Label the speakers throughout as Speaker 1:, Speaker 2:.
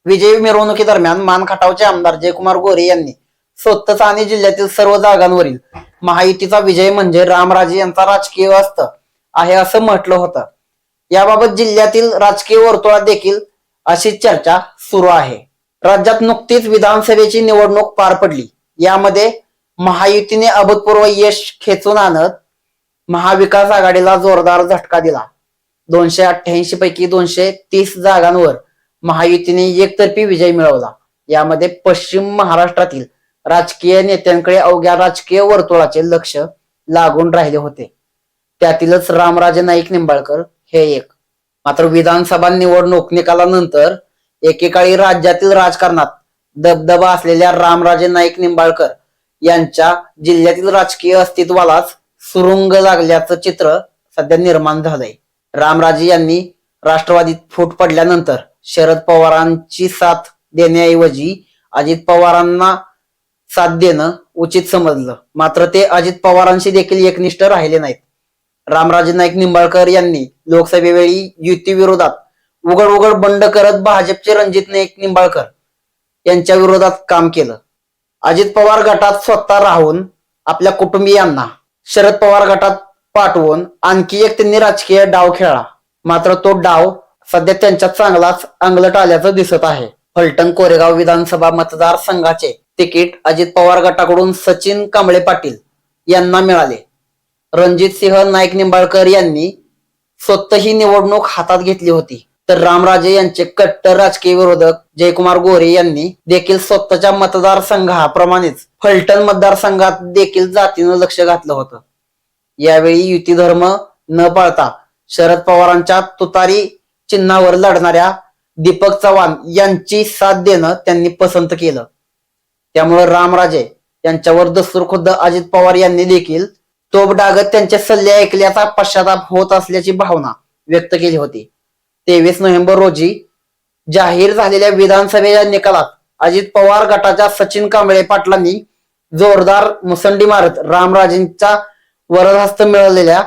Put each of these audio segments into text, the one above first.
Speaker 1: विजयी मिरवणुकीदरम्यान मानखटावचे आमदार जयकुमार गोरे यांनी स्वतःचा आणि जिल्ह्यातील सर्व जागांवरील महायुतीचा विजय म्हणजे रामराजे यांचा राजकीय अस्त आहे असं म्हटलं होतं. याबाबत जिल्ह्यातील राजकीय वर्तुळात देखील अशीच चर्चा सुरू आहे. राज्यात नुकतीच विधानसभेची निवडणूक पार पडली. यामध्ये महायुतीने अभूतपूर्व यश खेचून आणत महाविकास आघाडीला जोरदार झटका दिला. 288 पैकी 230 जागांवर महायुतीने एकतर्फी विजय मिळवला. यामध्ये पश्चिम महाराष्ट्रातील राजकीय नेत्यांकडे अवघ्या राजकीय वर्तुळाचे लक्ष लागून राहिले होते. त्यातीलच रामराजे नाईक निंबाळकर हे एक. मात्र विधानसभा निवडणूक निकालानंतर एकेकाळी राज्यातील राजकारणात दबदबा असलेल्या रामराजे नाईक निंबाळकर यांच्या जिल्ह्यातील राजकीय अस्तित्वालाच सुरुंग लागल्याचं चित्र सध्या निर्माण झालंय. रामराजे यांनी राष्ट्रवादीत फूट पडल्यानंतर शरद पवारांची साथ देण्याऐवजी अजित पवारांना साथ देणं उचित समजलं. मात्र ते अजित पवारांशी देखील एकनिष्ठ राहिले नाहीत. रामराजे नाईक निंबाळकर यांनी लोकसभेवेळी युती विरोधात उघड उघड बंड करत भाजपचे रणजित नाईक निंबाळकर यांच्या विरोधात काम केलं. अजित पवार गटात स्वतः राहून आपल्या कुटुंबियांना शरद पवार गटात पाठवून आणखी एक त्यांनी राजकीय डाव खेळला. मात्र तो डाव सध्या त्यांच्या चांगलाच अंगलट आल्याचं दिसत आहे. फलटण कोरेगाव विधानसभा मतदारसंघाचे तिकीट अजित पवार गटाकडून सचिन कांबळे पाटील यांना मिळाले. रणजित सिंह नाईक निंबाळकर यांनी स्वतः ही निवडणूक हातात घेतली होती. तर रामराजे यांचे कट्टर राजकीय विरोधक जयकुमार गोरे यांनी देखील स्वतःच्या मतदारसंघाप्रमाणेच फलटण मतदारसंघात देखील जातीनं लक्ष घातलं होतं. यावेळी युती धर्म न पाळता शरद पवारांच्या तुतारी चिन्हावर लढणाऱ्या दीपक चव्हाण यांची साथ देणं त्यांनी पसंत केलं. त्यामुळे रामराजे यांच्यावर दस्तूरखुद्द अजित पवार यांनी देखील तोफ डागत त्यांचे सल्ले ऐकल्याचा पश्चाताप होत असल्याची भावना व्यक्त केली होती. 23 नोव्हेंबर रोजी जाहीर झालेल्या विधानसभेच्या निकालात अजित पवार गटाच्या सचिन कांबळे पाटलांनी जोरदार मुसंडी मारत रामराजेंचा वरदहस्त मिळालेल्या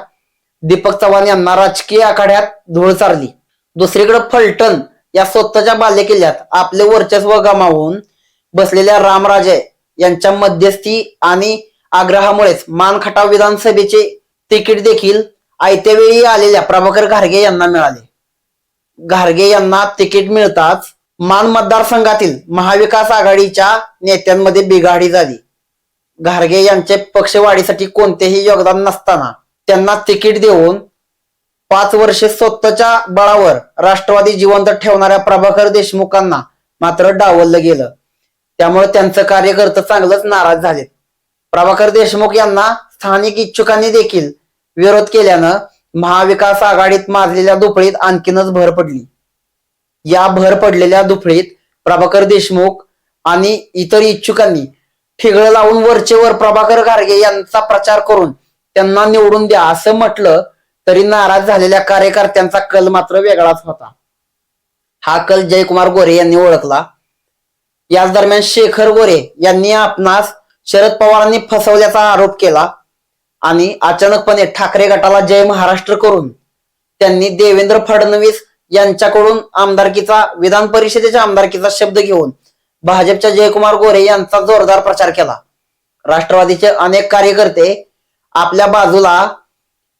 Speaker 1: दीपक चव्हाण यांना राजकीय आखाड्यात धूळ चारली. दुसरीकडे फलटण या स्वतःच्या बालेकिल्ल्यात आपले वर्चस्व गमावून बसलेल्या रामराजे यांच्या मध्यस्थी आणि आग्रहामुळेच मानखटाव विधानसभेचे तिकीट देखील आयत्या वेळी आलेल्या प्रभाकर घारगे यांना मिळाले. घारगे यांना तिकीट मिळताच मान मतदारसंघातील महाविकास आघाडीच्या नेत्यांमध्ये बिघाडी झाली. घारगे यांचे पक्षवाढीसाठी कोणतेही योगदान नसताना त्यांना तिकीट देऊन 5 वर्षे स्वतःच्या बळावर राष्ट्रवादी जिवंत ठेवणाऱ्या प्रभाकर देशमुखांना मात्र डावललं गेलं. त्यामुळे त्यांचं कार्यकर्ते चांगलंच नाराज झालेत. प्रभाकर देशमुख यांना स्थानिक इच्छुकांनी देखील विरोध केल्यानं महाविकास आघाडीत माजलेल्या दुफळीत आणखीनच भर पडली. या भर पडलेल्या दुफळीत प्रभाकर देशमुख आणि इतर इच्छुकांनी ठिगळ लावून वरचेवर प्रभाकर घारगे यांचा प्रचार करून त्यांना निवडून द्या असं म्हटलं तरी नाराज झालेल्या कार्यकर्त्यांचा कल मात्र वेगळाच होता. हा कल जयकुमार गोरे यांनी ओळखला. याच दरम्यान शेखर गोरे यांनी आपणास शरद पवारांनी फसवल्याचा आरोप केला आणि अचानकपणे ठाकरे गटाला जय महाराष्ट्र करून त्यांनी देवेंद्र फडणवीस यांच्याकडून विधान परिषदेच्या आमदारकीचा शब्द घेऊन भाजपच्या जयकुमार गोरे यांचा जोरदार प्रचार केला. राष्ट्रवादीचे अनेक कार्यकर्ते आपल्या बाजूला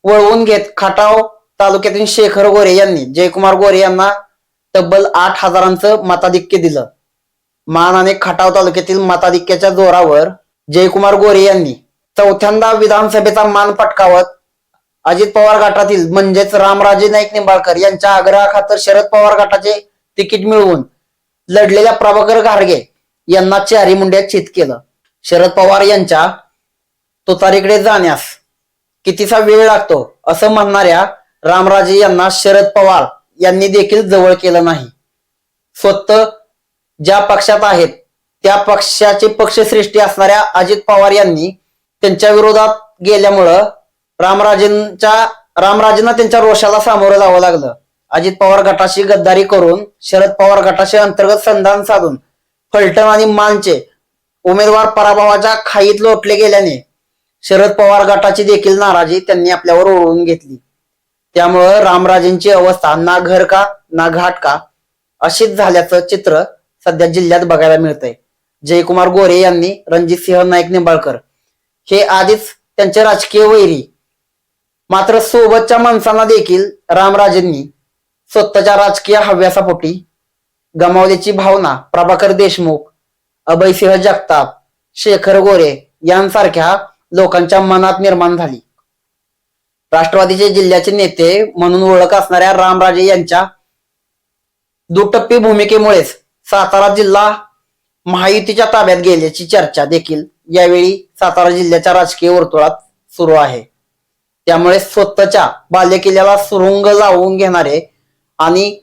Speaker 1: वळवून घेत खटाव तालुक्यातील शेखर गोरे यांनी जयकुमार गोरे यांना तब्बल 8,000चं मताधिक्य दिलं. मान आणि खटाव तालुक्यातील मताधिक्याच्या जोरावर जयकुमार गोरे यांनी चौथ्यांदा विधानसभेचा मान पटकावत अजित पवार गटातील म्हणजेच रामराजे नाईक निंबाळकर यांच्या आग्रहाखातर शरद पवार गटाचे तिकीट मिळवून लढलेल्या प्रभाकर घारगे यांना चारी मुंड्यात चित केलं. शरद पवार यांच्या तुतारीकडे जाण्यास कितीसा वेळ लागतो असं म्हणणाऱ्या रामराजे यांना शरद पवार यांनी देखील जवळ केलं नाही. स्वतः ज्या पक्षात आहेत त्या पक्षाचे पक्षश्रेष्ठी असणाऱ्या अजित पवार यांनी त्यांच्या विरोधात गेल्यामुळं रामराजेंना त्यांच्या रोषाला सामोरं जावं लागलं. अजित पवार गटाशी गद्दारी करून शरद पवार गटाशी अंतर्गत संधान साधून फलटण आणि मानचे उमेदवार पराभवाच्या खाईत लोटले गेल्याने शरद पवार गटाची देखील नाराजी त्यांनी आपल्यावर ओढवून घेतली. त्यामुळं रामराजेंची अवस्था ना घर का ना घाट का अशीच झाल्याचं चित्र सध्या जिल्ह्यात बघायला मिळतंय. जयकुमार गोरे यांनी रणजितसिंह नाईक निंबाळकर हे आधीच त्यांचे राजकीय वैरी, मात्र सोबतच्या माणसांना देखील रामराजेंनी स्वतःच्या राजकीय हव्यासापोटी गमावल्याची भावना प्रभाकर देशमुख, अभयसिंह जगताप, शेखर गोरे यांसारख्या लोकांच्या मनात निर्माण झाली. राष्ट्रवादीचे जिल्ह्याचे नेते म्हणून ओळख असणाऱ्या रामराजे यांच्या दुटप्पी भूमिकेमुळेच सातारा जिल्हा महायुतीच्या ताब्यात गेल्याची चर्चा देखील यावेळी सातारा जिल्ह्याच्या राजकीय वर्तुळात सुरू आहे. त्यामुळे स्वतःच्या बालेकिल्ल्याला सुरुंग लावून घेणारे आणि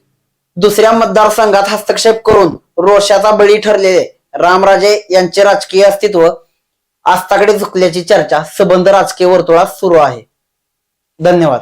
Speaker 1: दुसऱ्या मतदारसंघात हस्तक्षेप करून रोषाचा बळी ठरलेले रामराजे यांचे राजकीय अस्तित्व आस्थाकडे झुकल्याची चर्चा सबंध राजकीय वर्तुळात सुरू आहे. धन्यवाद.